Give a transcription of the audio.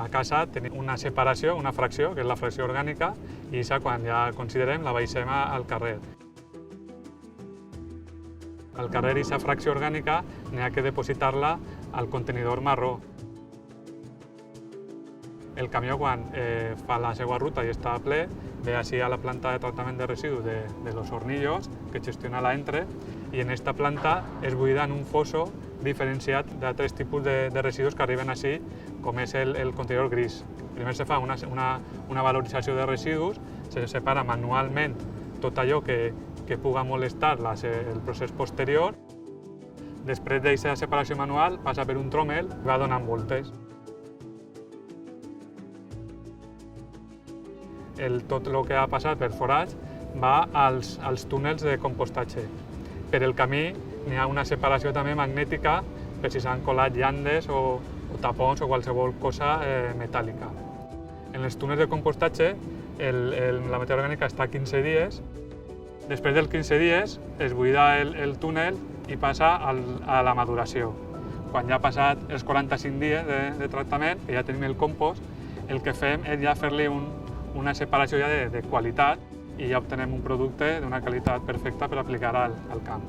A casa tenim una separació, una fracció, que és la fracció orgànica, i això quan ja considerem la baixem al carrer. Al carrer aquesta fracció orgànica n'hi ha que depositar-la al contenidor marró. El camió quan fa la seva ruta i està ple, ve així a la planta de tractament de residus de Los Hornillos, que gestiona l'Entre, i en aquesta planta es buida en un fosso diferenciat d'altres tipus de residus que arriben així, com és el contenidor gris. Primer se fa una valorització de residus, se separa manualment tot allò que puga molestar el procés posterior. Després d'aquesta separació manual passa per un tròmel i va donant voltes. Tot el que ha passat per forats va als túnels de compostatge. Per el camí n'hi ha una separació també magnètica per si s'han colat llandes o tapons o qualsevol cosa metàl·lica. En els túnels de compostatge la matèria orgànica està 15 dies. Després dels 15 dies es buida el túnel i passa a la maduració. Quan ja ha passat els 45 dies de tractament, que ja tenim el compost, el que fem és ja fer-li una separació ja de qualitat i ja obtenem un producte d'una qualitat perfecta per aplicar al camp.